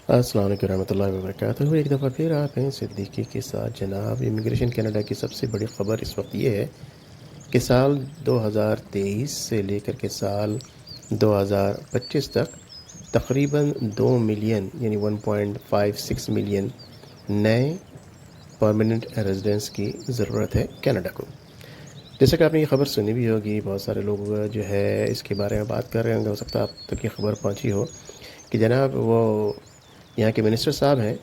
السلام علیکم ورحمۃ اللہ وبرکاتہ۔ ایک دفعہ پھر آپ ہیں صدیقی کے ساتھ جناب۔ امیگریشن کینیڈا کی سب سے بڑی خبر اس وقت یہ ہے کہ سال 2023 سے لے کر کے سال 2025 تک تقریباً 2 ملین یعنی 1.56 ملین نئے پرماننٹ ریزیڈنٹس کی ضرورت ہے کینیڈا کو۔ جیسا کہ آپ نے یہ خبر سنی بھی ہوگی، بہت سارے لوگ جو ہے اس کے بارے میں بات کر رہے ہوں گے، ہو سکتا ہے آپ تک یہ خبر پہنچی ہو کہ جناب وہ یہاں کے منسٹر صاحب ہیں،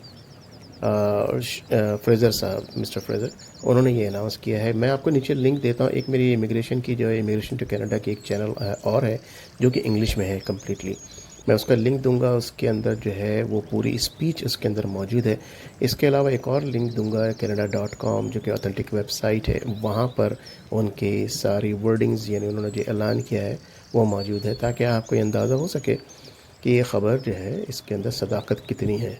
فریزر صاحب، مسٹر فریزر، انہوں نے یہ اناؤنس کیا ہے۔ میں آپ کو نیچے لنک دیتا ہوں، ایک میری امیگریشن کی جو ہے امیگریشن ٹو کینیڈا کی ایک چینل اور ہے جو کہ انگلش میں ہے کمپلیٹلی، میں اس کا لنک دوں گا، اس کے اندر جو ہے وہ پوری اسپیچ اس کے اندر موجود ہے۔ اس کے علاوہ ایک اور لنک دوں گا canada.com جو کہ اوتھینٹک ویب سائٹ ہے، وہاں پر ان کی ساری ورڈنگز یعنی انہوں نے جو اعلان کیا ہے وہ موجود ہے، تاکہ آپ کو یہ اندازہ ہو سکے کہ یہ خبر جو ہے اس کے اندر صداقت کتنی ہے۔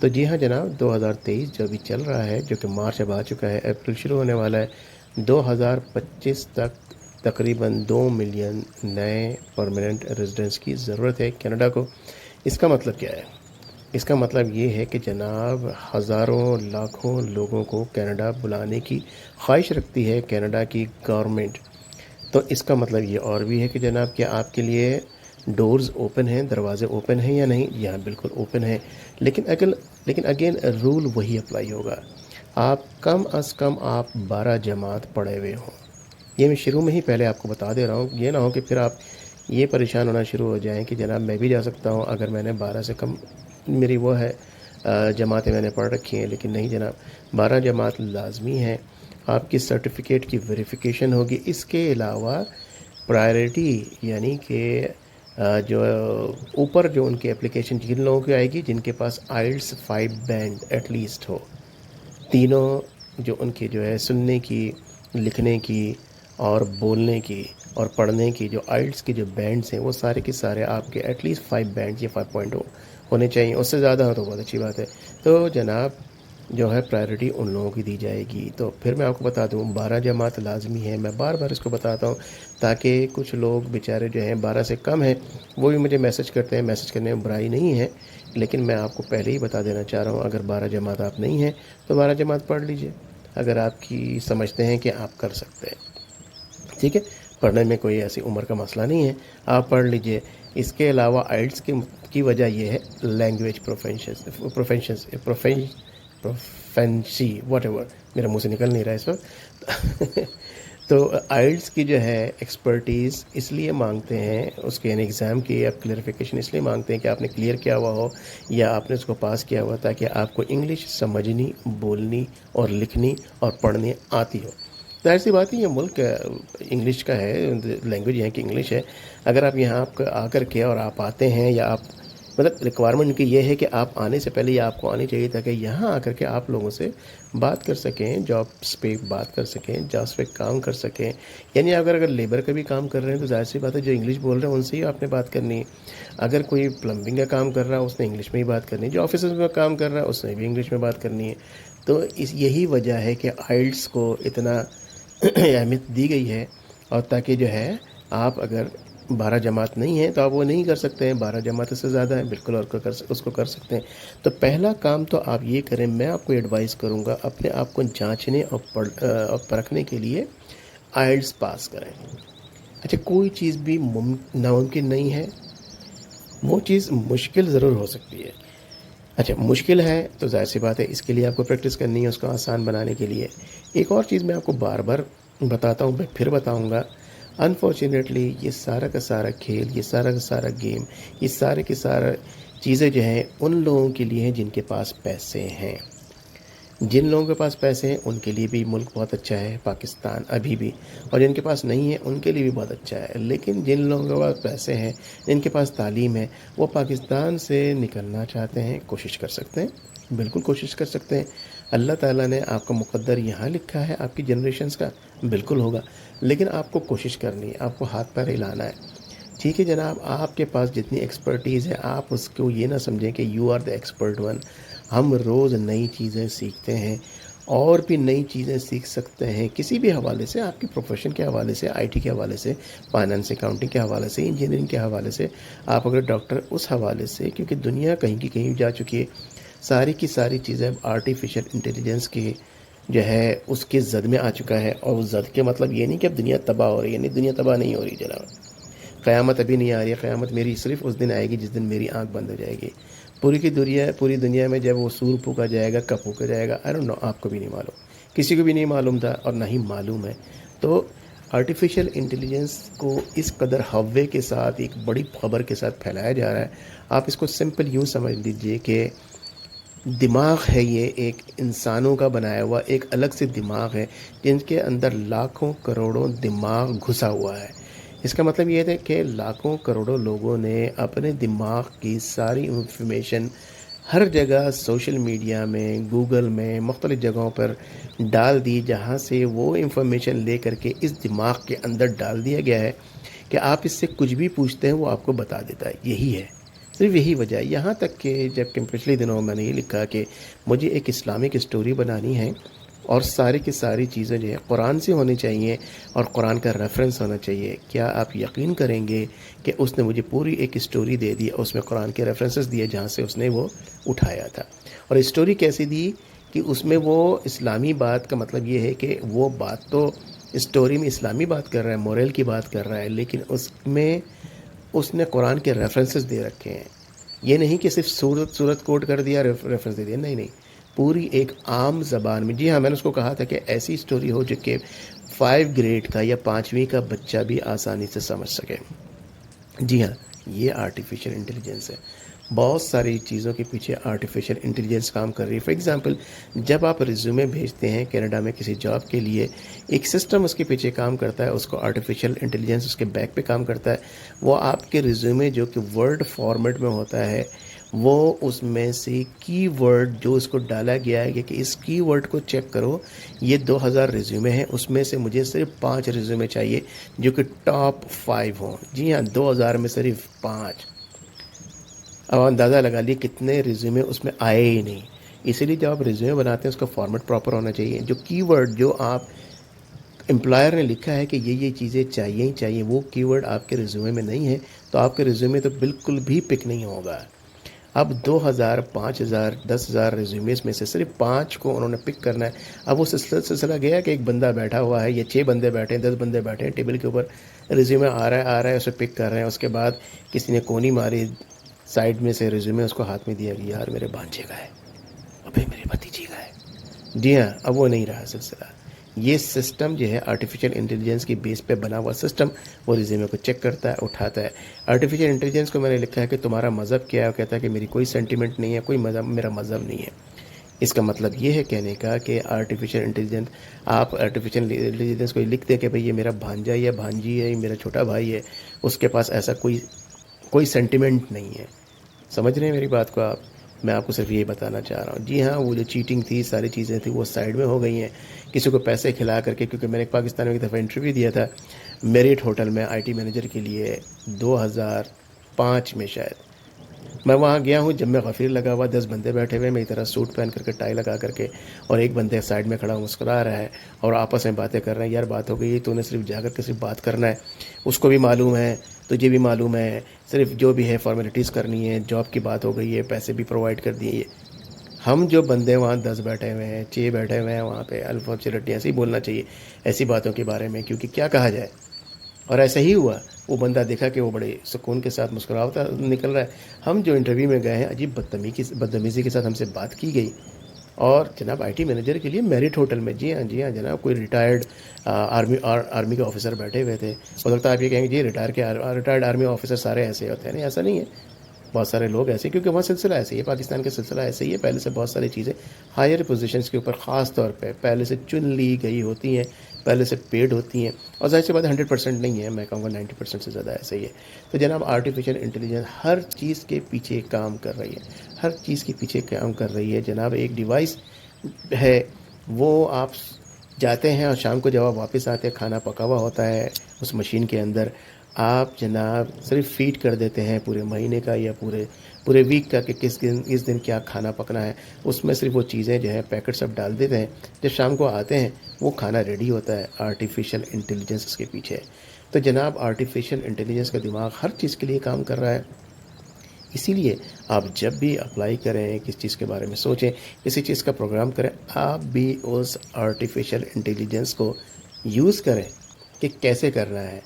تو جی ہاں جناب، 2023 جو ابھی چل رہا ہے، جو کہ مارچ اب آ چکا ہے، اپریل شروع ہونے والا ہے، 2025 تک تقریباً 2 ملین نئے پرماننٹ ریزیڈنٹس کی ضرورت ہے کینیڈا کو۔ اس کا مطلب کیا ہے؟ اس کا مطلب یہ ہے کہ جناب ہزاروں لاکھوں لوگوں کو کینیڈا بلانے کی خواہش رکھتی ہے کینیڈا کی گورنمنٹ۔ تو اس کا مطلب یہ اور بھی ہے کہ جناب کیا آپ کے لیے ڈورز اوپن ہیں، دروازے اوپن ہیں یا نہیں؟ یہاں بالکل اوپن ہے، لیکن اگین رول وہی اپلائی ہوگا۔ آپ کم از کم آپ 12 جماعت پڑھے ہوئے ہوں، یہ میں شروع میں ہی پہلے آپ کو بتا دے رہا ہوں، یہ نہ ہو کہ پھر آپ یہ پریشان ہونا شروع ہو جائیں کہ جناب میں بھی جا سکتا ہوں اگر میں نے 12 سے کم میری وہ ہے جماعتیں میں نے پڑھ رکھی ہیں، لیکن نہیں جناب، 12 جماعت لازمی ہے۔ آپ کی سرٹیفکیٹ کی ویریفیکیشن ہوگی، اس کے علاوہ پرائرٹی یعنی کہ جو اوپر جو ان کی اپلیکیشن جن لوگوں کی آئے گی جن کے پاس آئلٹس 5 بینڈ ایٹ لیسٹ ہو، تینوں جو ان کی جو ہے سننے کی، لکھنے کی اور بولنے کی اور پڑھنے کی جو آئلٹس کے جو بینڈز ہیں وہ سارے کے سارے آپ کے ایٹ لیسٹ 5 بینڈ یا 5.0 ہونے چاہیے، اس سے زیادہ ہو تو بہت اچھی بات ہے۔ تو جناب جو ہے پرائرٹی ان لوگوں کی دی جائے گی۔ تو پھر میں آپ کو بتا دوں 12 جماعت لازمی ہے، میں بار بار اس کو بتاتا ہوں تاکہ کچھ لوگ بیچارے جو ہیں 12 سے کم ہیں وہ بھی مجھے میسج کرتے ہیں، میسج کرنے میں برائی نہیں ہے، لیکن میں آپ کو پہلے ہی بتا دینا چاہ رہا ہوں اگر 12 جماعت آپ نہیں ہیں تو 12 جماعت پڑھ لیجئے اگر آپ کی سمجھتے ہیں کہ آپ کر سکتے ہیں، ٹھیک ہے؟ پڑھنے میں کوئی ایسی عمر کا مسئلہ نہیں ہے، آپ پڑھ لیجئے۔ اس کے علاوہ آئلٹس کی وجہ یہ ہے لینگویج پروفینسی واٹ ایور، میرا منہ سے نکل نہیں رہا ہے اس وقت تو آئلٹس کی جو ہے ایکسپرٹیز اس لیے مانگتے ہیں، اس کے ایگزام کی اب کلیئرفیکیشن اس لیے مانگتے ہیں کہ آپ نے کلیئر کیا ہوا ہو یا آپ نے اس کو پاس کیا ہوا تاکہ آپ کو انگلش سمجھنی، بولنی اور لکھنی اور پڑھنی آتی ہو۔ ظاہر سی بات ہے یہ ملک انگلش کا ہے، لینگویج یہاں کی انگلش ہے۔ اگر آپ یہاں آپ آ کر کے اور آپ آتے ہیں یا آپ مطلب ریکوائرمنٹ کی یہ ہے کہ آپ آنے سے پہلے یہ آپ کو آنی چاہیے تاکہ یہاں آ کر کے آپ لوگوں سے بات کر سکیں، جابس پہ بات کر سکیں، جابس پہ کام کر سکیں۔ یعنی اگر لیبر کا بھی کام کر رہے ہیں تو ظاہر سی بات ہے جو انگلش بول رہے ہیں ان سے ہی آپ نے بات کرنی ہے۔ اگر کوئی پلمبنگ کا کام کر رہا ہے اس نے انگلش میں ہی بات کرنی ہے، جو آفیسز میں کام کر رہا ہے اس نے بھی انگلش میں بات کرنی ہے۔ تو یہی وجہ ہے کہ آئلٹس کو اتنا اہمیت دی گئی ہے، اور تاکہ جو ہے آپ اگر 12 جماعت نہیں ہیں تو آپ وہ نہیں کر سکتے ہیں، 12 جماعت سے زیادہ ہیں بالکل، اور اس کو کر سکتے ہیں۔ تو پہلا کام تو آپ یہ کریں، میں آپ کو ایڈوائز کروں گا اپنے آپ کو جانچنے اور پرکھنے کے لیے آئلٹس پاس کریں۔ اچھا، کوئی چیز بھی ناممکن نہیں ہے، وہ چیز مشکل ضرور ہو سکتی ہے۔ اچھا مشکل ہے تو ظاہر سی بات ہے اس کے لیے آپ کو پریکٹس کرنی ہے، اس کو آسان بنانے کے لیے۔ ایک اور چیز میں آپ کو بار بار بتاتا ہوں، میں پھر بتاؤں گا، انفارچونیٹلی یہ سارا کا سارا کھیل، یہ سارا کا سارا گیم، یہ سارے کے سارا چیزیں جو ہیں ان لوگوں کے لیے ہیں جن کے پاس پیسے ہیں۔ جن لوگوں کے پاس پیسے ہیں ان کے لیے بھی ملک بہت اچھا ہے پاکستان ابھی بھی، اور جن کے پاس نہیں ہے ان کے لیے بھی بہت اچھا ہے۔ لیکن جن لوگوں کے پاس پیسے ہیں، جن کے پاس تعلیم ہے، وہ پاکستان سے نکلنا چاہتے ہیں، کوشش کر سکتے ہیں، بالکل کوشش کر سکتے ہیں۔ اللہ تعالیٰ نے آپ کا مقدر یہاں لکھا ہے، آپ کی جنریشنز کا بالکل ہوگا، لیکن آپ کو کوشش کرنی ہے، آپ کو ہاتھ پیر ہلانا ہے۔ ٹھیک ہے جناب، آپ کے پاس جتنی ایکسپرٹیز ہے آپ اس کو یہ نہ سمجھیں کہ you are the expert one. ہم روز نئی چیزیں سیکھتے ہیں، اور بھی نئی چیزیں سیکھ سکتے ہیں کسی بھی حوالے سے، آپ کی پروفیشن کے حوالے سے، آئی ٹی کے حوالے سے، فائنانس اکاؤنٹنگ کے حوالے سے، انجینئرنگ کے حوالے سے، آپ اگر ڈاکٹر اس حوالے سے، کیونکہ دنیا کہیں کی کہیں جا چکی ہے، ساری کی ساری چیزیں آرٹیفیشل انٹیلیجنس کی جو ہے اس کے زد میں آ چکا ہے. اور اس زد کے مطلب یہ نہیں کہ اب دنیا تباہ ہو رہی ہے، نہیں، دنیا تباہ نہیں ہو رہی جناب. قیامت ابھی نہیں آ رہی ہے، قیامت میری صرف اس دن آئے گی جس دن میری آنکھ بند ہو جائے گی. پوری دنیا میں جب وہ سور پھونکا جائے گا، کب پھونکا جائے گا، آئی ڈونٹ نو، آپ کو بھی نہیں معلوم، کسی کو بھی نہیں معلوم تھا اور نہ ہی معلوم ہے. تو آرٹیفیشل انٹیلیجنس کو اس قدر ہوے کے ساتھ، ایک بڑی خبر کے ساتھ پھیلایا جا رہا ہے. آپ اس کو سمپل یوں سمجھ لیجئے کہ دماغ ہے، یہ ایک انسانوں کا بنایا ہوا ایک الگ سے دماغ ہے جن کے اندر لاکھوں کروڑوں دماغ گھسا ہوا ہے. اس کا مطلب یہ ہے کہ لاکھوں کروڑوں لوگوں نے اپنے دماغ کی ساری انفارمیشن ہر جگہ، سوشل میڈیا میں، گوگل میں، مختلف جگہوں پر ڈال دی، جہاں سے وہ انفارمیشن لے کر کے اس دماغ کے اندر ڈال دیا گیا ہے کہ آپ اس سے کچھ بھی پوچھتے ہیں وہ آپ کو بتا دیتا ہے. یہی ہے، صرف یہی وجہ ہے. یہاں تک کہ جب کہ پچھلے دنوں میں نے یہ لکھا کہ مجھے ایک اسلامک اسٹوری بنانی ہے اور ساری کی ساری چیزیں جو ہے قرآن سے ہونی چاہیے اور قرآن کا ریفرنس ہونا چاہیے. کیا آپ یقین کریں گے کہ اس نے مجھے پوری ایک اسٹوری دے دی، اس میں قرآن کے ریفرنسز دیے جہاں سے اس نے وہ اٹھایا تھا. اور اسٹوری کیسی دی کہ اس میں وہ اسلامی بات کا مطلب یہ ہے کہ وہ بات تو اسٹوری میں اسلامی بات کر رہا ہے، مورل کی بات کر رہا ہے، لیکن اس میں اس نے قرآن کے ریفرنسز دے رکھے ہیں. یہ نہیں کہ صرف صورت کوٹ کر دیا، ریفرنس دے دیا، نہیں، پوری ایک عام زبان میں. جی ہاں، میں نے اس کو کہا تھا کہ ایسی اسٹوری ہو جو کہ 5 گریڈ کا یا 5ویں کا بچہ بھی آسانی سے سمجھ سکے. جی ہاں، یہ آرٹیفیشل انٹیلیجنس ہے. بہت ساری چیزوں کے پیچھے آرٹیفیشل انٹیلیجنس کام کر رہی ہے. فار ایگزامپل، جب آپ ریزیومے بھیجتے ہیں کینیڈا میں کسی جاب کے لیے، ایک سسٹم اس کے پیچھے کام کرتا ہے، اس کو آرٹیفیشل انٹیلیجنس اس کے بیک پہ کام کرتا ہے. وہ آپ کے ریزیومے جو کہ ورڈ فارمیٹ میں ہوتا ہے، وہ اس میں سے کی ورڈ جو اس کو ڈالا گیا ہے کہ اس کی ورڈ کو چیک کرو، یہ 2000 ریزیومے ہیں، اس میں سے مجھے صرف 5 ریزیومے چاہیے جو کہ ٹاپ 5 ہوں. جی ہاں، 2000 میں صرف 5. اب اندازہ لگا لیے کتنے ریزیومے اس میں آئے ہی نہیں. اسی لیے جب آپ ریزیومے بناتے ہیں اس کا فارمیٹ پراپر ہونا چاہیے. جو کی ورڈ جو آپ امپلائر نے لکھا ہے کہ یہ چیزیں چاہیے ہی چاہیے، وہ کی ورڈ آپ کے ریزیومے میں نہیں ہے تو آپ کے ریزیومے تو بالکل بھی پک نہیں ہوگا. اب 2000، 5000، 10,000 ریزیومیز میں سے صرف 5 کو انہوں نے پک کرنا ہے. اب وہ سلسلہ گیا کہ ایک بندہ بیٹھا ہوا ہے یا 6 بندے بیٹھے ہیں، 10 بندے بیٹھے ہیں، ٹیبل کے اوپر ریزیومے آ رہا ہے، اسے پک کر رہے ہیں. اس کے بعد کسی نے کونی ماری، سائڈ میں سے ریزیومے اس کو ہاتھ میں دیا کہ یار میرے بھانجے کا ہے، ابھی میرے بھتیجی کا ہے. جی ہاں، اب وہ نہیں رہا سلسلہ. یہ سسٹم جو ہے آرٹیفیشل انٹیلیجنس کی بیس پہ بنا ہوا سسٹم، وہ ریزیومے کو چیک کرتا ہے، اٹھاتا ہے. آرٹیفیشل انٹیلیجنس کو میں نے لکھا ہے کہ تمہارا مذہب کیا ہے، وہ کہتا ہے کہ میری کوئی سینٹیمنٹ نہیں ہے، کوئی مذہب، میرا مذہب نہیں ہے. اس کا مطلب یہ ہے کہنے کا کہ آرٹیفیشل انٹیلیجنس، آپ آرٹیفیشل انٹیلیجنس کو لکھ دیں کہ بھئی یہ میرا بھانجا یا بھانجی ہے، یہ میرا چھوٹا بھائی ہے، اس کے پاس ایسا کوئی سینٹیمنٹ نہیں ہے. سمجھ رہے ہیں میری بات کو آپ؟ میں آپ کو صرف یہی بتانا چاہ رہا ہوں. جی ہاں، وہ جو چیٹنگ تھی، ساری چیزیں تھیں، وہ سائڈ میں ہو گئی ہیں. کسی کو پیسے کھلا کر کے، کیونکہ میں نے ایک پاکستان میں ایک دفعہ انٹرویو دیا تھا میریٹ ہوٹل میں آئی ٹی مینیجر کے لیے، 2005 میں شاید. میں وہاں گیا ہوں جب میں غفیر لگا ہوا، 10 بندے بیٹھے ہوئے، میری طرح سوٹ پہن کر کے، ٹائی لگا کر کے، اور ایک بندے سائڈ میں کھڑا مسکرا رہا ہے اور آپس میں باتیں کر رہے ہیں. یار بات ہو گئی، تو نے صرف جا کر کے صرف بات کرنا ہے، اس کو بھی معلوم ہے، تجھے بھی معلوم ہے، صرف جو بھی ہے فارمیلٹیز کرنی ہے، جاب کی بات ہو گئی ہے، پیسے بھی پرووائڈ کر دیے. ہم جو بندے وہاں 10 بیٹھے ہوئے ہیں، 6 بیٹھے ہوئے ہیں وہاں پہ، انفارچونیٹلی ایسے ہی بولنا چاہیے ایسی باتوں کے بارے میں، کیونکہ کیا کہا جائے. اور ایسا ہی ہوا. وہ بندہ دیکھا کہ وہ بڑے سکون کے ساتھ مسکراتا نکل رہا ہے. ہم جو انٹرویو میں گئے ہیں، عجیب بدتمیزی کے ساتھ ہم سے بات کی گئی. اور جناب آئی ٹی مینیجر کے لیے میرٹ ہوٹل میں، جی ہاں جناب، کوئی ریٹائرڈ آرمی کے آفیسر بیٹھے ہوئے تھے. ہو سکتا ہے آپ یہ کہیں گے جی ریٹائرڈ آرمی آفیسر سارے ایسے ہوتے ہیں. نہیں، ایسا نہیں ہے. بہت سارے لوگ ایسے، کیونکہ وہاں سلسلہ ایسے ہی ہے، پاکستان کا سلسلہ ایسے ہی ہے. پہلے سے بہت ساری چیزیں ہائر پوزیشنز کے اوپر خاص طور پہ پہلے سے چن لی گئی ہوتی ہیں، پہلے سے پیڈ ہوتی ہیں. اور ظاہر سی بات 100% نہیں ہے، میں کہوں گا 90% سے زیادہ ایسا ہی ہے. تو جناب آرٹیفیشل انٹیلیجنس ہر چیز کے پیچھے کام کر رہی ہے، ہر چیز کے پیچھے کام کر رہی ہے جناب. ایک ڈیوائس ہے، وہ آپ جاتے ہیں اور شام کو جب آپ واپس آتے ہیں، کھانا پکا ہوا ہوتا ہے اس مشین کے اندر. آپ جناب صرف فیڈ کر دیتے ہیں پورے مہینے کا یا پورے ویک کا کہ کس دن کیا کھانا پکنا ہے. اس میں صرف وہ چیزیں جو ہیں پیکٹ سب ڈال دیتے ہیں. جب شام کو آتے ہیں وہ کھانا ریڈی ہوتا ہے. آرٹیفیشل انٹیلیجنس اس کے پیچھے ہے. تو جناب آرٹیفیشل انٹیلیجنس کا دماغ ہر چیز کے لیے کام کر رہا ہے. اسی لیے آپ جب بھی اپلائی کریں، کس چیز کے بارے میں سوچیں، کسی چیز کا پروگرام کریں، آپ بھی اس آرٹیفیشل انٹیلیجنس کو یوز کریں کہ کیسے کرنا ہے.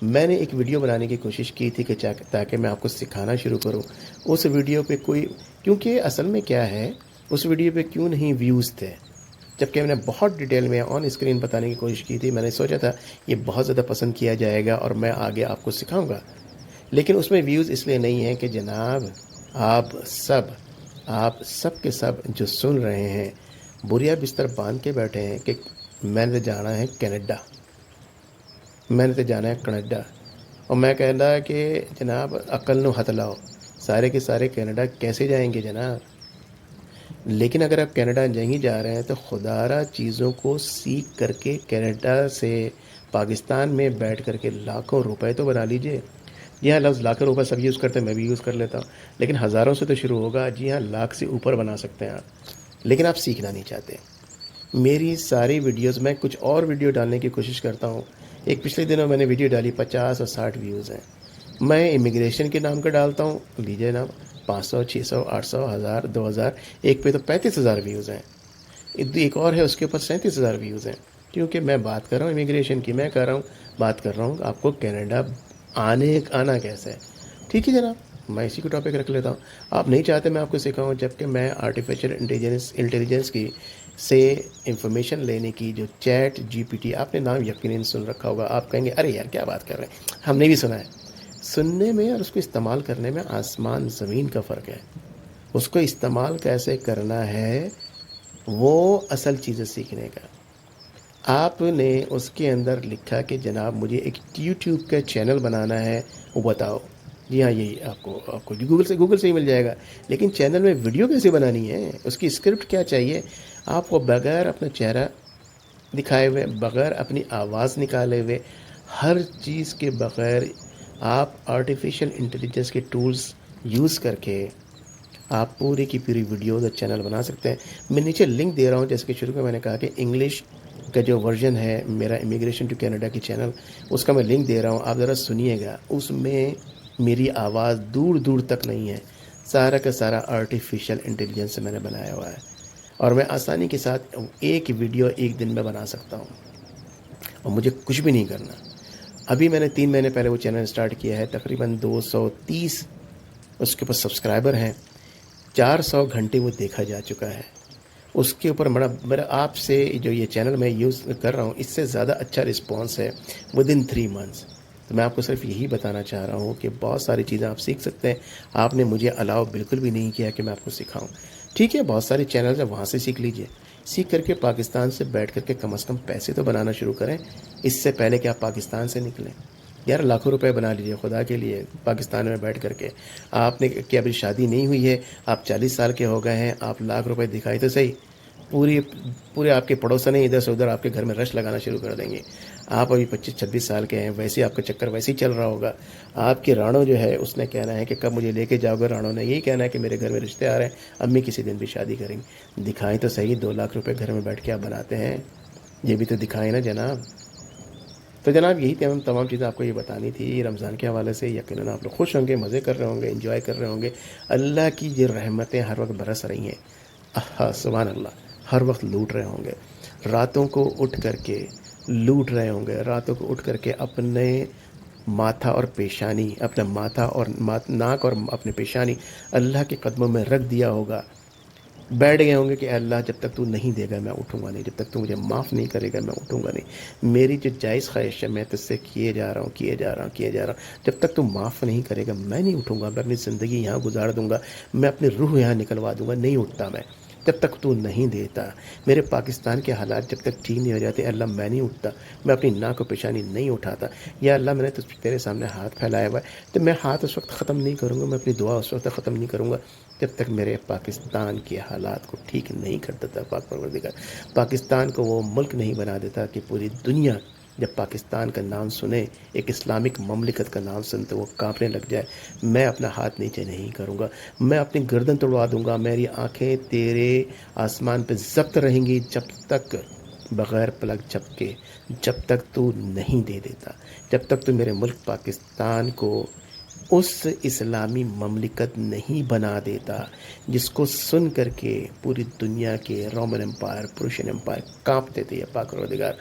میں نے ایک ویڈیو بنانے کی کوشش کی تھی کہ تاکہ میں آپ کو سکھانا شروع کروں. اس ویڈیو پہ کیونکہ اصل میں کیا ہے، اس ویڈیو پہ کیوں نہیں ویوز تھے، جبکہ میں نے بہت ڈیٹیل میں آن اسکرین بتانے کی کوشش کی تھی. میں نے سوچا تھا یہ بہت زیادہ پسند کیا جائے گا اور میں آگے آپ کو سکھاؤں گا. لیکن اس میں ویوز اس لیے نہیں ہیں کہ جناب آپ سب کے سب جو سن رہے ہیں بوریا بستر باندھ کے بیٹھے ہیں کہ میں نے جانا ہے کینیڈا، میں نے جانا ہے کینیڈا. اور میں کہہ رہا کہ جناب عقل نو ہتھ لاؤ، سارے کے سارے کینیڈا کیسے جائیں گے جناب. لیکن اگر آپ کینیڈا نہیں جا رہے ہیں تو خدارہ چیزوں کو سیکھ کر کے کینیڈا سے پاکستان میں بیٹھ کر کے لاکھوں روپے تو بنا لیجئے. جی ہاں، لفظ لاکھوں روپے سب یوز کرتے ہیں، میں بھی یوز کر لیتا ہوں، لیکن ہزاروں سے تو شروع ہوگا. جی ہاں، لاکھ سے اوپر بنا سکتے ہیں آپ، لیکن آپ سیکھنا نہیں چاہتے. میری ساری ویڈیوز میں کچھ اور ویڈیو ڈالنے کی کوشش کرتا ہوں. ایک پچھلے دنوں میں نے ویڈیو ڈالی، 50 اور 60 ویوز ہیں. میں امیگریشن کے نام کا ڈالتا ہوں، لیجیے نام 500 600 800 1000 2000، ایک پہ تو 35,000 ویوز ہیں. ایک اور ہے اس کے اوپر 37,000 ویوز ہیں. کیونکہ میں بات کر رہا ہوں امیگریشن کی، میں بات کر رہا ہوں آپ کو کینیڈا آنا کیسے ہے. ٹھیک ہے جناب، میں اسی کو ٹاپک رکھ لیتا ہوں. آپ نہیں چاہتے میں آپ کو سکھاؤں، جبکہ میں آرٹیفیشل انٹیلیجنس کی سے انفارمیشن لینے کی جو چیٹ جی پی ٹی، آپ نے نام یقیناً سن رکھا ہوگا. آپ کہیں گے ارے یار کیا بات کر رہے ہیں، ہم نے بھی سنا ہے. سننے میں اور اس کو استعمال کرنے میں آسمان زمین کا فرق ہے. اس کو استعمال کیسے کرنا ہے وہ اصل چیزیں سیکھنے کا. آپ نے اس کے اندر لکھا کہ جناب مجھے ایک یوٹیوب کا چینل بنانا ہے، وہ بتاؤ. جی ہاں، یہی آپ کو گوگل سے ہی مل جائے گا. لیکن چینل میں ویڈیو کیسے بنانی ہے، اس کی اسکرپٹ کیا چاہیے. آپ کو بغیر اپنا چہرہ دکھائے ہوئے، بغیر اپنی آواز نکالے ہوئے، ہر چیز کے بغیر آپ آرٹیفیشل انٹیلیجنس کے ٹولز یوز کر کے آپ پوری کی پوری ویڈیوز اور چینل بنا سکتے ہیں. میں نیچے لنک دے رہا ہوں، جیسے کہ شروع میں نے کہا کہ انگلش کا جو ورژن ہے میرا امیگریشن ٹو کینیڈا کی چینل، اس کا میں لنک دے رہا ہوں، آپ ذرا سنیے گا. اس میں میری آواز دور دور تک نہیں ہے، سارا کا سارا آرٹیفیشل انٹیلیجنس سے میں نے بنایا ہوا ہے. اور میں آسانی کے ساتھ ایک ویڈیو ایک دن میں بنا سکتا ہوں، اور مجھے کچھ بھی نہیں کرنا. ابھی میں نے 3 مہینے پہلے وہ چینل سٹارٹ کیا ہے، تقریباً 230 اس کے اوپر سبسکرائبر ہیں. 400 گھنٹے وہ دیکھا جا چکا ہے. اس کے اوپر میرا آپ سے جو یہ چینل میں یوز کر رہا ہوں، اس سے زیادہ اچھا رسپانس ہے ودن 3 منتھس. تو میں آپ کو صرف یہی بتانا چاہ رہا ہوں کہ بہت ساری چیزیں آپ سیکھ سکتے ہیں. آپ نے مجھے الاؤ بالکل بھی نہیں کیا کہ میں آپ کو سکھاؤں. ٹھیک ہے، بہت سارے چینلز ہیں، وہاں سے سیکھ لیجئے. سیکھ کر کے پاکستان سے بیٹھ کر کے کم از کم پیسے تو بنانا شروع کریں، اس سے پہلے کہ آپ پاکستان سے نکلیں. یار لاکھوں روپے بنا لیجئے خدا کے لیے پاکستان میں بیٹھ کر کے. آپ نے کہ ابھی شادی نہیں ہوئی ہے، آپ 40 سال کے ہو گئے ہیں، آپ لاکھ روپے دکھائی تو صحیح، پورے آپ کے پڑوسن ادھر سے ادھر آپ کے گھر میں رش لگانا شروع کر دیں گے. آپ ابھی 25-26 سال کے ہیں، ویسے آپ کا چکر ویسے ہی چل رہا ہوگا. آپ کی رانو جو ہے اس نے کہنا ہے کہ کب مجھے لے کے جاؤ گے. رانو نے یہی کہنا ہے کہ میرے گھر میں رشتے آ رہے ہیں، امی کسی دن بھی شادی کریں گی. دکھائیں تو صحیح، 2 لاکھ روپے گھر میں بیٹھ کے آپ بناتے ہیں، یہ بھی تو دکھائیں نا جناب. تو جناب یہی تمام چیزیں آپ کو یہ بتانی تھی رمضان کے حوالے سے. یقیناً آپ لوگ خوش ہوں گے، مزے کر رہے ہوں گے، انجوائے کر رہے ہوں گے. اللہ کی یہ رحمتیں ہر وقت برس رہی ہیں، سبحان اللہ. ہر وقت لوٹ رہے ہوں گے، راتوں کو اٹھ کر کے لوٹ رہے ہوں گے، راتوں کو اٹھ کر کے اپنے ماتھا اور پیشانی، اپنا ماتھا اور ناک اور اپنے پیشانی اللہ کے قدموں میں رکھ دیا ہوگا. بیٹھ گئے ہوں گے کہ اللہ جب تک تو نہیں دے گا میں اٹھوں گا نہیں، جب تک تو مجھے معاف نہیں کرے گا میں اٹھوں گا نہیں. میری جو جائز خواہش ہے میں تجھ سے کیے جا رہا ہوں، جب تک تو معاف نہیں کرے گا میں نہیں اٹھوں گا. میں اپنی زندگی یہاں گزار دوں گا، میں اپنی روح یہاں نکلوا دوں گا، نہیں اٹھتا میں جب تک تو نہیں دیتا. میرے پاکستان کے حالات جب تک ٹھیک نہیں ہو جاتے اللہ میں نہیں اٹھتا، میں اپنی ناک و پیشانی نہیں اٹھاتا. یا اللہ میں نے تیرے سامنے ہاتھ پھیلایا ہوا ہے، تو میں ہاتھ اس وقت ختم نہیں کروں گا، میں اپنی دعا اس وقت ختم نہیں کروں گا جب تک میرے پاکستان کے حالات کو ٹھیک نہیں کر دیتا پاک پروردگار. پاکستان کو وہ ملک نہیں بنا دیتا کہ پوری دنیا جب پاکستان کا نام سنے، ایک اسلامک مملکت کا نام سن تو وہ کانپنے لگ جائے، میں اپنا ہاتھ نیچے نہیں کروں گا، میں اپنی گردن توڑوا دوں گا، میری آنکھیں تیرے آسمان پہ ضبط رہیں گی جب تک بغیر پلک جھپکے، جب تک تو نہیں دے دیتا، جب تک تو میرے ملک پاکستان کو اس اسلامی مملکت نہیں بنا دیتا جس کو سن کر کے پوری دنیا کے رومن امپائر، پرشین امپائر کانپتے تھے۔ یا پاک پروردگار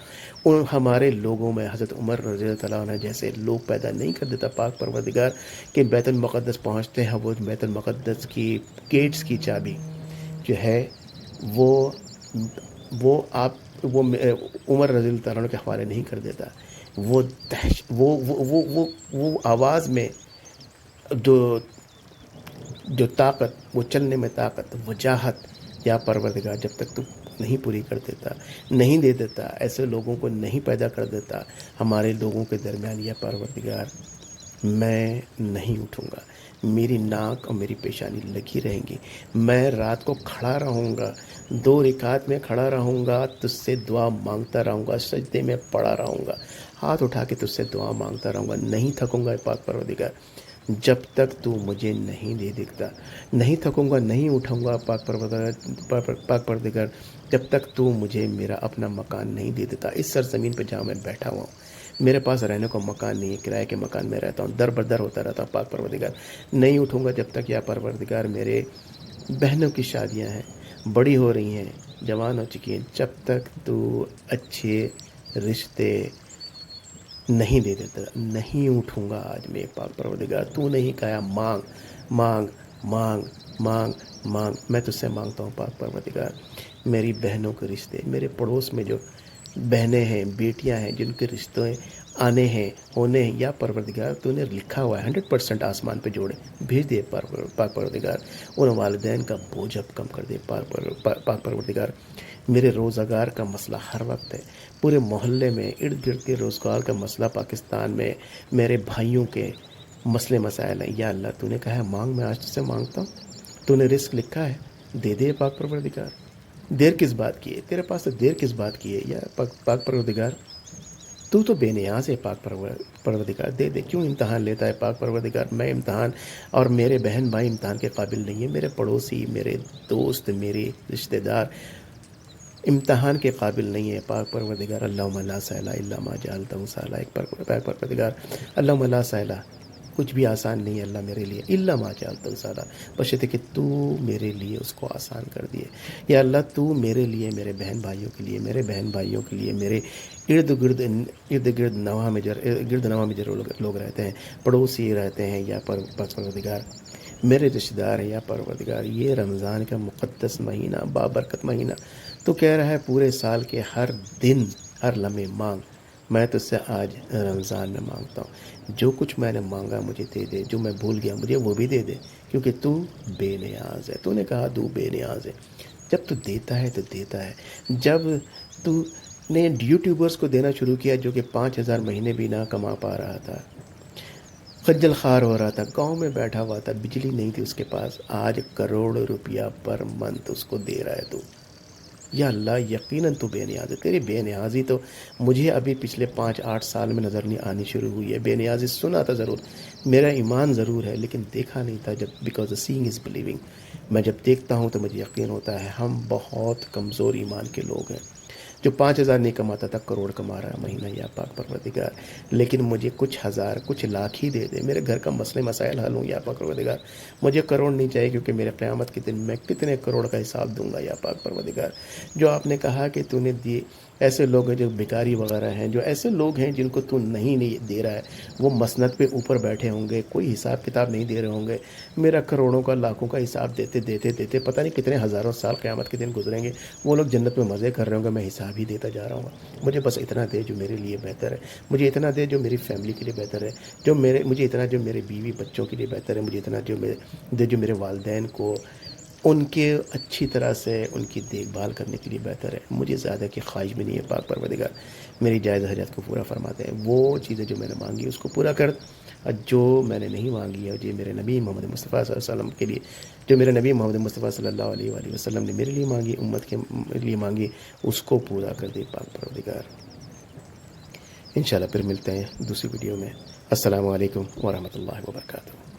ان ہمارے لوگوں میں حضرت عمر رضی اللہ عنہ جیسے لوگ پیدا نہیں کر دیتا پاک پروردگار کہ بیت المقدس پہنچتے ہیں، وہ بیت المقدس کی گیٹس کی چابی جو ہے وہ وہ آپ وہ عمر رضی اللہ عنہ کے حوالے نہیں کر دیتا۔ وہ وہ آواز میں جو جو طاقت، وہ چلنے میں طاقت، وجاہت، یا پروردگار جب تک تو نہیں پوری کر دیتا، نہیں دے دیتا، ایسے لوگوں کو نہیں پیدا کر دیتا ہمارے لوگوں کے درمیان، یا پروردگار میں نہیں اٹھوں گا، میری ناک اور میری پیشانی لگی رہیں گی، میں رات کو کھڑا رہوں گا، 2 رکعت میں کھڑا رہوں گا، تجھ سے دعا مانگتا رہوں گا، سجدے میں پڑا رہوں گا، ہاتھ اٹھا کے تجھ سے دعا مانگتا رہوں گا، نہیں تھکوں گا پاک پروردگار جب تک تو مجھے نہیں دے دیتا، نہیں تھکوں گا، نہیں اٹھوں گا پاک پروردگار جب تک تو مجھے میرا اپنا مکان نہیں دے دیتا، اس سرزمین پہ جہاں میں بیٹھا ہوا ہوں۔ میرے پاس رہنے کو مکان نہیں ہے، کرائے کے مکان میں رہتا ہوں، در بدر ہوتا رہتا ہوں پاک پروردگار، نہیں اٹھوں گا جب تک یا پروردگار میرے بہنوں کی شادیاں ہیں، بڑی ہو رہی ہیں، جوان ہو چکی ہیں، جب تک تو اچھے رشتے نہیں دے دیتا، نہیں اٹھوں گا آج میں پاک پروردگار۔ تو نہیں کہا مانگ مانگ مانگ مانگ مانگ، میں تجھ سے مانگتا ہوں پاک پروردگار، میری بہنوں کے رشتے، میرے پڑوس میں جو بہنیں ہیں، بیٹیاں ہیں، جن کے رشتے آنے ہیں، ہونے ہیں، یا پروردگار تو نے لکھا ہوا ہے 100% آسمان پہ جوڑے بھیج دے پاک پروردگار، ان والدین کا بوجھ اب کم کر دے پاک پروردگار۔ میرے روزگار کا مسئلہ ہر وقت ہے، پورے محلے میں ارد گرد کے روزگار کا مسئلہ پاکستان میں، میرے بھائیوں کے مسئلے مسائل ہیں، یا اللہ تو نے کہا ہے مانگ، میں آج سے مانگتا ہوں، تو نے رزق لکھا ہے، دے دے پاک پروردگار، دیر کس بات کی ہے تیرے پاس، تو دیر کس بات کی ہے یا پاک پروردگار، تو بے نیاز ہے پاک پروردگار، دے دے، کیوں امتحان لیتا ہے پاک پروردگار؟ میں امتحان اور میرے بہن بھائی امتحان کے قابل نہیں ہیں، میرے پڑوسی، میرے دوست، میرے رشتہ دار امتحان کے قابل نہیں ہے پاک پروردگار۔ اللہم لا سہلا الا ما جعلتہ سہلا، ایک پاک پروردگار اللہم لا سہلا، کچھ بھی آسان نہیں ہے اللہ میرے لیے، الا ما جعلتہ سہلا، بشرطے کہ تو میرے لیے اس کو آسان کر دیے۔ یا اللہ تو میرے لیے، میرے بہن بھائیوں کے لیے، میرے بہن بھائیوں کے لیے، میرے ارد گرد نواح میں جو لوگ رہتے ہیں، پڑوسی رہتے ہیں، یا پاک پروردگار میرے رشتہ دار ہیں، یا پروردگار یہ رمضان کا مقدس مہینہ، بابرکت مہینہ، تو کہہ رہا ہے پورے سال کے ہر دن، ہر لمحے مانگ، میں تجھ سے آج رمضان میں مانگتا ہوں، جو کچھ میں نے مانگا مجھے دے دے، جو میں بھول گیا مجھے وہ بھی دے دے، کیونکہ تو بے نیاز ہے، تو نے کہا تو بے نیاز ہے، جب تو دیتا ہے تو دیتا ہے۔ جب تو نے یوٹیوبرز کو دینا شروع کیا جو کہ 5,000 مہینے بھی نہ کما پا رہا تھا، خجل خوار ہو رہا تھا، گاؤں میں بیٹھا ہوا تھا، بجلی نہیں تھی اس کے پاس، آج کروڑ روپیہ پر منتھ اس کو دے رہا ہے تو، یا اللہ یقیناً تو بے نیاز ہے، تیری بے نیازی تو مجھے ابھی پچھلے 5-8 سال میں نظر نہیں آنی شروع ہوئی ہے۔ بے نیازی سنا تھا ضرور، میرا ایمان ضرور ہے، لیکن دیکھا نہیں تھا، جب بیکاز سینگ از بلیونگ، میں جب دیکھتا ہوں تو مجھے یقین ہوتا ہے ہم بہت کمزور ایمان کے لوگ ہیں۔ جو 5,000 نہیں کماتا تھا کروڑ کما رہا ہے مہینہ، یا پاک پروردگار، لیکن مجھے کچھ ہزار، کچھ لاکھ ہی دے دے، میرے گھر کا مسئلے مسائل حل ہوں یا پاک پروردگار، مجھے کروڑ نہیں چاہیے، کیونکہ میرے قیامت کے دن میں کتنے کروڑ کا حساب دوں گا یا پاک پروردگار۔ جو آپ نے کہا کہ تو نے دی، ایسے لوگ ہیں جو بھکاری وغیرہ ہیں، جو ایسے لوگ ہیں جن کو تو نہیں دے رہا ہے، وہ مسند پہ اوپر بیٹھے ہوں گے، کوئی حساب کتاب نہیں دے رہے ہوں گے، میرا کروڑوں کا لاکھوں کا حساب دیتے دیتے دیتے پتہ نہیں کتنے ہزاروں سال قیامت کے دن گزریں گے، وہ لوگ جنت میں مزے کر رہے ہوں گے، میں حساب ہی دیتا جا رہا ہوں گا۔ مجھے بس اتنا دے جو میرے لیے بہتر ہے، مجھے اتنا دے جو میری فیملی کے لیے بہتر ہے، مجھے اتنا جو میرے بیوی بچوں کے لیے بہتر ہے، مجھے اتنا جو میرے والدین کو ان کے اچھی طرح سے ان کی دیکھ بھال کرنے کے لیے بہتر ہے، مجھے زیادہ کی خواہش بھی نہیں ہے پاک پروردگار، میری جائز حاجات کو پورا فرماتے ہیں، وہ چیزیں جو میں نے مانگی اس کو پورا کر، جو میں نے نہیں مانگی ہے، جو میرے نبی محمد مصطفیٰ صلی اللہ علیہ وسلم کے لیے، جو میرے نبی محمد مصطفیٰ صلی اللہ علیہ وآلہ وسلم نے میرے لیے مانگی، امت کے لیے مانگی، اس کو پورا کر دے پاک پروردگار۔ انشاءاللہ پھر ملتے ہیں دوسری ویڈیو میں. السلام علیکم ورحمۃ اللہ وبرکاتہ.